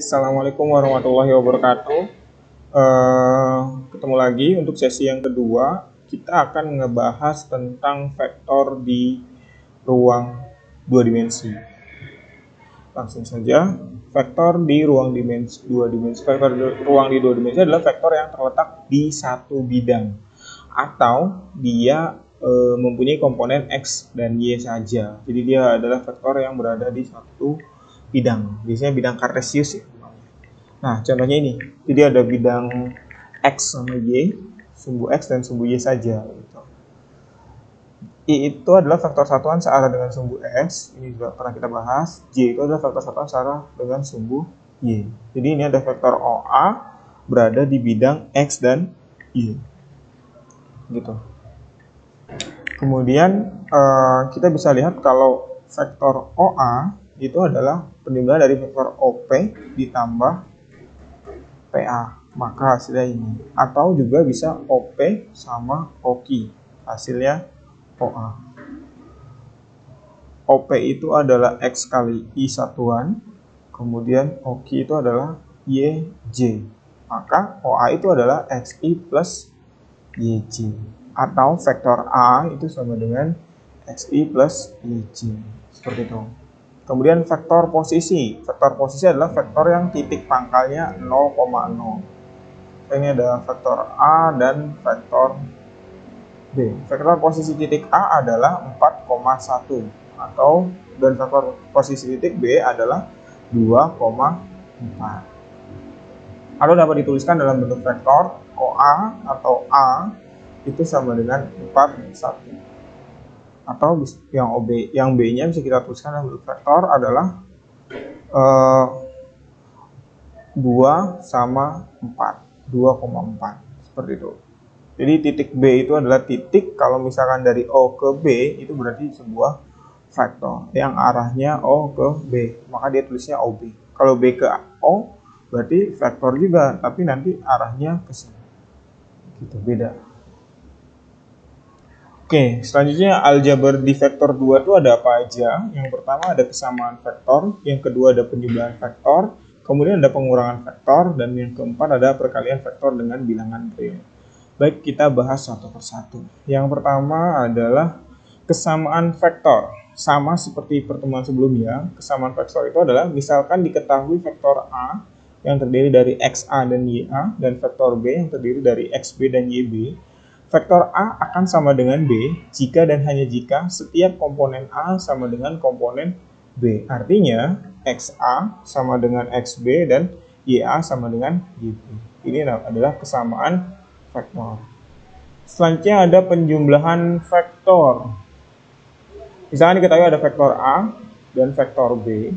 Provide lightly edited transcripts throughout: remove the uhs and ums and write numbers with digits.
Assalamualaikum warahmatullahi wabarakatuh. Ketemu lagi untuk sesi yang kedua. Kita akan ngebahas tentang vektor di ruang dua dimensi. Langsung saja, vektor di ruang dua dimensi. Vektor ruang di dua dimensi adalah vektor yang terletak di satu bidang, atau dia mempunyai komponen X dan Y saja. Jadi dia adalah vektor yang berada di satu bidang, biasanya bidang kartesius ya. Nah, contohnya ini, jadi ada bidang X sama Y, sumbu X dan sumbu Y saja. Gitu. I itu adalah vektor satuan searah dengan sumbu X, ini juga pernah kita bahas. Y itu adalah vektor satuan searah dengan sumbu Y. Jadi ini ada vektor OA berada di bidang X dan Y. Gitu. Kemudian kita bisa lihat kalau vektor OA itu adalah penjumlahan dari vektor OP ditambah PA, maka hasilnya ini. Atau juga bisa OP sama OQ, hasilnya OA. OP itu adalah X kali I satuan, kemudian OQ itu adalah YJ, maka OA itu adalah XI plus YJ. Atau vektor A itu sama dengan XI plus YJ, seperti itu. Kemudian vektor posisi. Vektor posisi adalah vektor yang titik pangkalnya 0,0. Ini ada vektor A dan vektor B. Vektor posisi titik A adalah 4,1 dan vektor posisi titik B adalah 2,4. Atau dapat dituliskan dalam bentuk vektor OA atau A itu sama dengan 41. Atau yang B-nya bisa kita tuliskan dalam bentuk vektor adalah 2 sama 4, 2,4, seperti itu. Jadi titik B itu adalah titik, kalau misalkan dari O ke B itu berarti sebuah vektor yang arahnya O ke B, maka dia tulisnya OB. Kalau B ke O berarti vektor juga, tapi nanti arahnya ke sini. Gitu, beda. Oke, selanjutnya aljabar di vektor 2 itu ada apa aja? Yang pertama ada kesamaan vektor, yang kedua ada penjumlahan vektor, kemudian ada pengurangan vektor, dan yang keempat ada perkalian vektor dengan bilangan real. Baik, kita bahas satu persatu. Yang pertama adalah kesamaan vektor. Sama seperti pertemuan sebelumnya, kesamaan vektor itu adalah misalkan diketahui vektor A yang terdiri dari XA dan YA, dan vektor B yang terdiri dari XB dan YB. Vektor A akan sama dengan B jika dan hanya jika setiap komponen A sama dengan komponen B. Artinya, XA sama dengan XB dan YA sama dengan YB. Ini adalah kesamaan vektor. Selanjutnya ada penjumlahan vektor. Misalnya diketahui ada vektor A dan vektor B,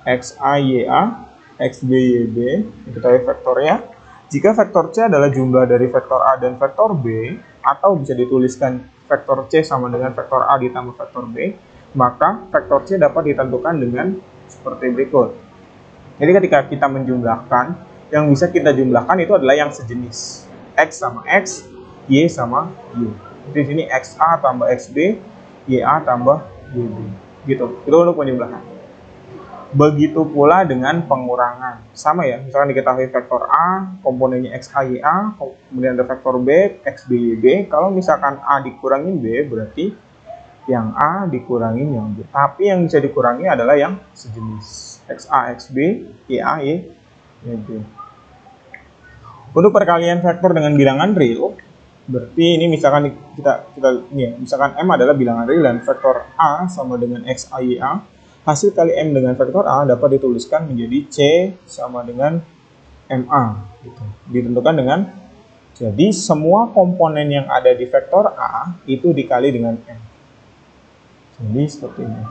XA, YA, XB, YB, diketahui vektornya. Jika vektor C adalah jumlah dari vektor A dan vektor B, atau bisa dituliskan vektor C sama dengan vektor A ditambah vektor B, maka vektor C dapat ditentukan dengan seperti berikut. Jadi ketika kita menjumlahkan, yang bisa kita jumlahkan itu adalah yang sejenis. X sama X, Y sama Y. Di sini XA tambah XB, YA tambah YB. Gitu. Itu untuk penjumlahan. Begitu pula dengan pengurangan. Sama ya, misalkan diketahui vektor A, komponennya XA, YA, kemudian ada vektor B, XB, YB. Kalau misalkan A dikurangin B, berarti yang A dikurangin yang B. Tapi yang bisa dikurangi adalah yang sejenis. XA, XB, YA, YB. Untuk perkalian vektor dengan bilangan real, berarti ini misalkan misalkan M adalah bilangan real dan vektor A sama dengan XA, YA. Hasil kali M dengan vektor A dapat dituliskan menjadi C sama dengan MA. Gitu. Ditentukan dengan, jadi semua komponen yang ada di vektor A itu dikali dengan M. Jadi seperti ini.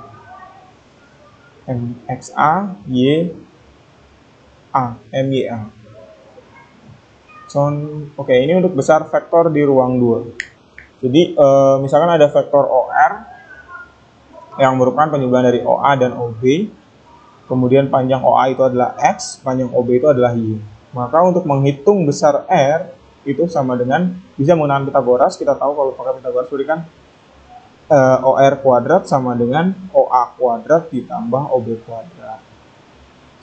MXA, YA, MYA. Oke, ini untuk besar vektor di ruang 2. Jadi misalkan ada vektor OR yang merupakan penjumlahan dari OA dan OB. Kemudian panjang OA itu adalah X, panjang OB itu adalah Y. Maka untuk menghitung besar R itu sama dengan, bisa menggunakan Pitagoras. Kita tahu kalau pakai Pitagoras berarti kan OR kuadrat sama dengan OA kuadrat ditambah OB kuadrat.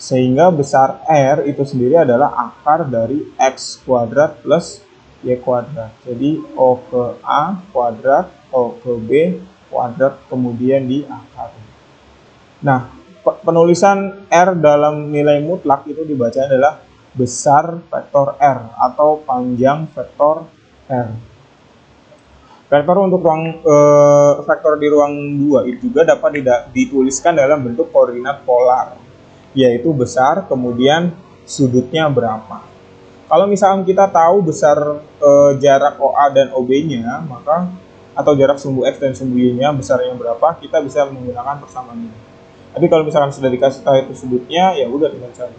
Sehingga besar R itu sendiri adalah akar dari X kuadrat plus Y kuadrat. Jadi O ke A kuadrat, O ke B kuadrat, kemudian diakar. Nah, penulisan R dalam nilai mutlak itu dibaca adalah besar vektor R atau panjang vektor R. Vektor untuk vektor di ruang 2 itu juga dapat dituliskan dalam bentuk koordinat polar, yaitu besar kemudian sudutnya berapa. Kalau misalkan kita tahu besar jarak OA dan OB-nya, maka atau jarak sumbu X dan sumbu Y-nya besarnya berapa, kita bisa menggunakan persamaan ini. Tapi kalau misalkan sudah dikasih tahu itu sudutnya, ya udah tinggal cari.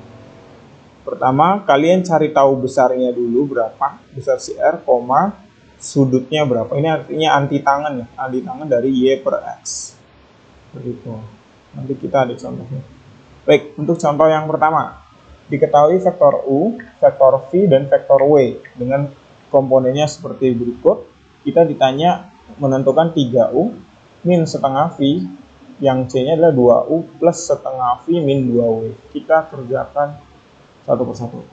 Pertama, kalian cari tahu besarnya dulu berapa, besar si R, sudutnya berapa. Ini artinya anti tangan ya, anti tangan dari Y per X. Begitu. Nanti kita ada contohnya. Baik, untuk contoh yang pertama, diketahui vektor U, vektor V, dan vektor W dengan komponennya seperti berikut. Kita ditanya menentukan 3U min setengah V, yang C-nya adalah 2U plus setengah V min 2W. Kita kerjakan satu persatu.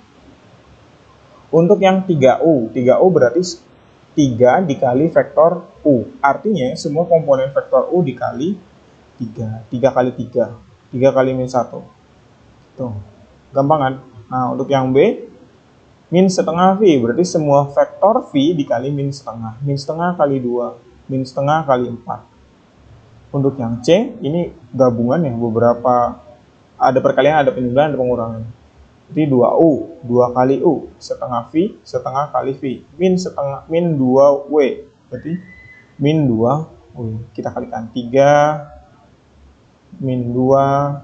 Untuk yang 3U berarti 3 dikali vektor U. Artinya semua komponen vektor U dikali 3. 3 kali 3. 3 kali min 1. Tuh, gampang kan? Nah, untuk yang B, min setengah V. Berarti semua vektor V dikali min setengah. Min setengah kali 2. Min setengah kali 4. Untuk yang C, ini gabungan ya, beberapa. Ada perkalian, ada penjumlahan, ada pengurangan. Jadi 2U, 2 kali U, setengah V, setengah kali V, min 2W, berarti min 2W, kita kalikan 3, min 2,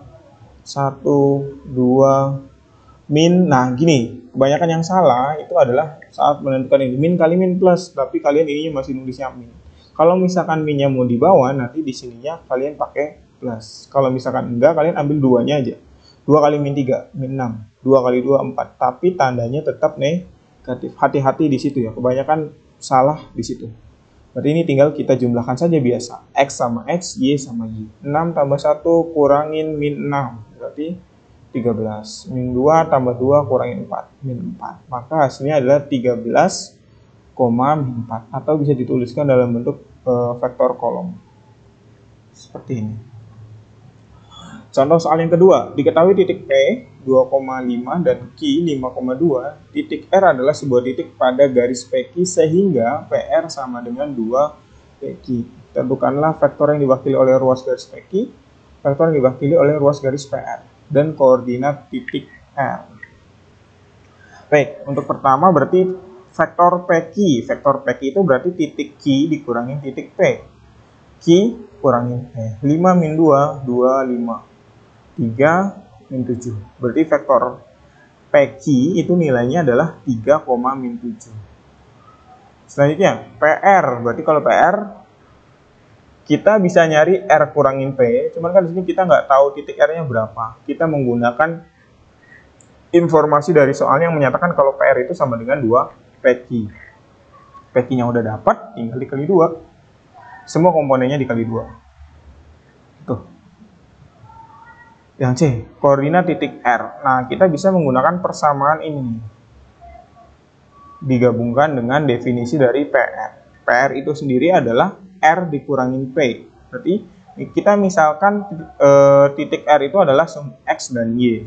1, 2, min, nah gini, kebanyakan yang salah itu adalah saat menentukan ini, min kali min plus, tapi kalian ini masih nulisnya min. Kalau misalkan minnya mau dibawa, nanti di sininya kalian pakai plus. Kalau misalkan enggak, kalian ambil 2-nya aja. 2 kali min 3, min 6. 2 kali 2, 4. Tapi tandanya tetap negatif. Hati-hati di situ ya. Kebanyakan salah di situ. Berarti ini tinggal kita jumlahkan saja biasa. X sama X, Y sama Y. 6 tambah 1 kurangin min 6. Berarti 13. Min 2 tambah 2 kurangin 4. Min 4. Maka hasilnya adalah 13, min 4. Atau bisa dituliskan dalam bentuk vektor kolom. Seperti ini. Contoh soal yang kedua, diketahui titik P 2,5 dan Q 5,2, titik R adalah sebuah titik pada garis PQ sehingga PR sama dengan 2 PQ. Tentukanlah vektor yang diwakili oleh ruas garis PQ, vektor yang diwakili oleh ruas garis PR, dan koordinat titik R. Baik, untuk pertama berarti vektor PQ. Vektor PQ itu berarti titik Q dikurangin titik P. Q kurangin P. 5 min 2, 2, 5. 3 min 7. Berarti vektor PQ itu nilainya adalah 3, min 7. Selanjutnya PR. Berarti kalau PR kita bisa nyari R kurangin P. Cuman kan di sini kita nggak tahu titik R-nya berapa. Kita menggunakan informasi dari soalnya yang menyatakan kalau PR itu sama dengan 2 PQ. PQ-nya udah dapat, tinggal dikali 2. Semua komponennya dikali 2. Tuh. Yang C, koordinat titik R. Nah, kita bisa menggunakan persamaan ini. Digabungkan dengan definisi dari PR. PR itu sendiri adalah R dikurangin P. Berarti kita misalkan titik R itu adalah X dan Y.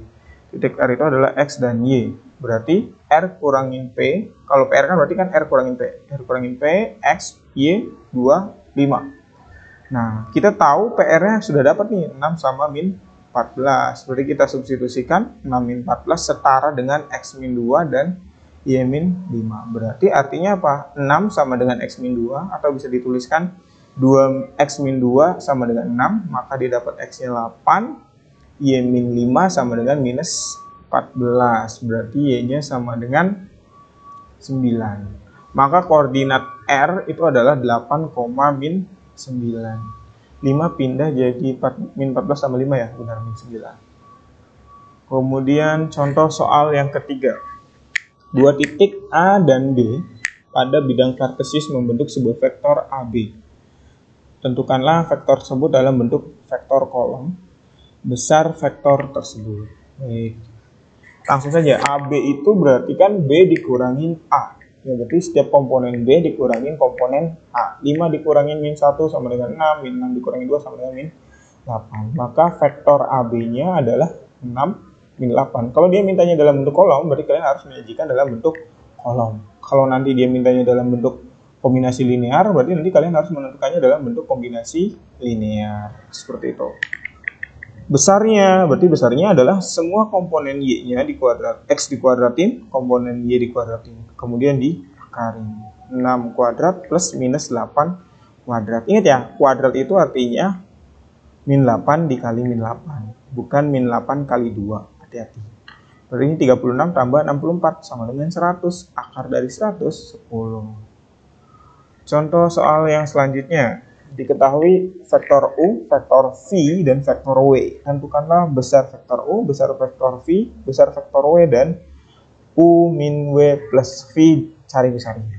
Titik R itu adalah X dan Y. Berarti R kurangin P. Kalau PR kan berarti kan R kurangin P. R kurangin P, X, Y, 2, 5. Nah, kita tahu PR-nya sudah dapat nih, 6 sama min 14. Berarti kita substitusikan 6 min 14 setara dengan X min 2 dan Y min 5. Berarti artinya apa? 6 sama dengan X min 2, atau bisa dituliskan 2X min 2 sama dengan 6, maka dia dapat X-nya 8, Y min 5 sama dengan minus 14. Berarti Y-nya sama dengan 9. Maka koordinat R itu adalah 8, min 9. 5 pindah jadi min 14 sama 5 ya, benar, min 9. Kemudian contoh soal yang ketiga. Dua titik A dan B pada bidang kartesius membentuk sebuah vektor AB. Tentukanlah vektor tersebut dalam bentuk vektor kolom. Besar vektor tersebut. Baik. Langsung saja, AB itu berarti kan B dikurangin A. Ya, berarti setiap komponen B dikurangin komponen A. 5 dikurangin min 1 sama dengan 6, min 6 dikurangin 2 sama dengan min 8. Maka vektor AB-nya adalah 6 min 8. Kalau dia mintanya dalam bentuk kolom, berarti kalian harus menyajikan dalam bentuk kolom. Kalau nanti dia mintanya dalam bentuk kombinasi linear, berarti nanti kalian harus menentukannya dalam bentuk kombinasi linear. Seperti itu. Besarnya, berarti besarnya adalah semua komponen Y-nya di kuadrat, X dikuadratin, komponen Y dikuadratin, kemudian diakarin. 6 kuadrat plus minus 8 kuadrat. Ingat ya, kuadrat itu artinya min 8 dikali min 8, bukan min 8 kali 2. Hati-hati. Berarti ini 36 tambah 64 sama dengan 100. Akar dari 100, 10. Contoh soal yang selanjutnya. Diketahui vektor U, vektor V, dan vektor W. Tentukanlah besar vektor U, besar vektor V, besar vektor W, dan U min W plus V. Cari besarnya.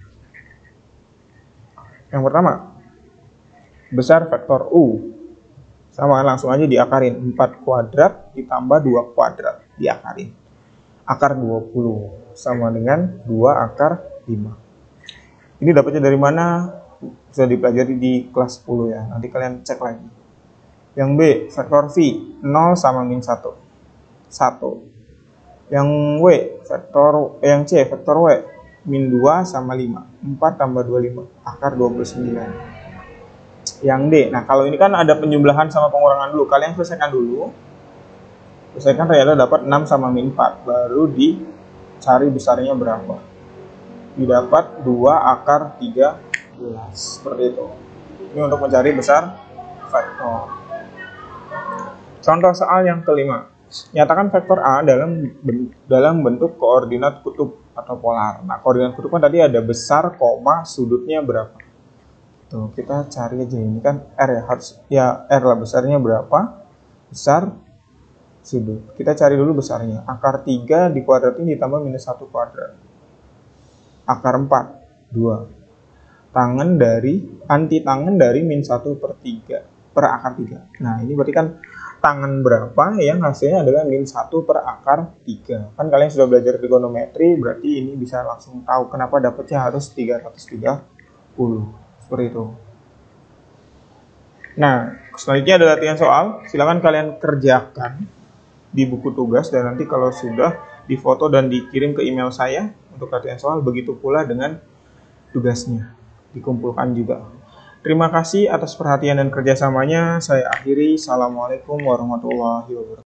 Yang pertama, besar vektor U. Sama, langsung aja diakarin. 4 kuadrat ditambah 2 kuadrat. Diakarin. Akar 20 sama dengan 2 akar 5. Ini dapatnya dari mana? Sudah dipelajari di kelas 10 ya. Nanti kalian cek lagi. Yang B, vektor V, 0 sama min 1. 1. Yang W, yang C, vektor W, min 2 sama 5. 4 tambah 25, akar 29. Yang D, nah kalau ini kan ada penjumlahan sama pengurangan dulu. Kalian selesaikan dulu. Selesaikan ternyata dapat 6 sama min 4. Baru dicari besarnya berapa. Didapat 2 akar 3. Seperti itu. Ini untuk mencari besar vektor. Contoh soal yang kelima. Nyatakan vektor A dalam bentuk koordinat kutub atau polar. Nah, koordinat kutub kan tadi ada besar, koma, sudutnya berapa. Tuh, kita cari aja, ini kan R ya, harus ya R lah, besarnya berapa, besar, sudut. Kita cari dulu besarnya. Akar 3 dikuadratin ditambah minus 1 kuadrat. Akar 4, 2. Anti tangen dari min 1 per 3 per akar 3. Nah, ini berarti kan tangen berapa yang hasilnya adalah min 1 per akar 3. Kan kalian sudah belajar trigonometri, berarti ini bisa langsung tahu kenapa dapatnya harus 330. Seperti itu. Nah, selanjutnya ada latihan soal. Silakan kalian kerjakan di buku tugas, dan nanti kalau sudah difoto dan dikirim ke email saya untuk latihan soal. Begitu pula dengan tugasnya. Dikumpulkan juga. Terima kasih atas perhatian dan kerjasamanya. Saya akhiri. Assalamualaikum warahmatullahi wabarakatuh.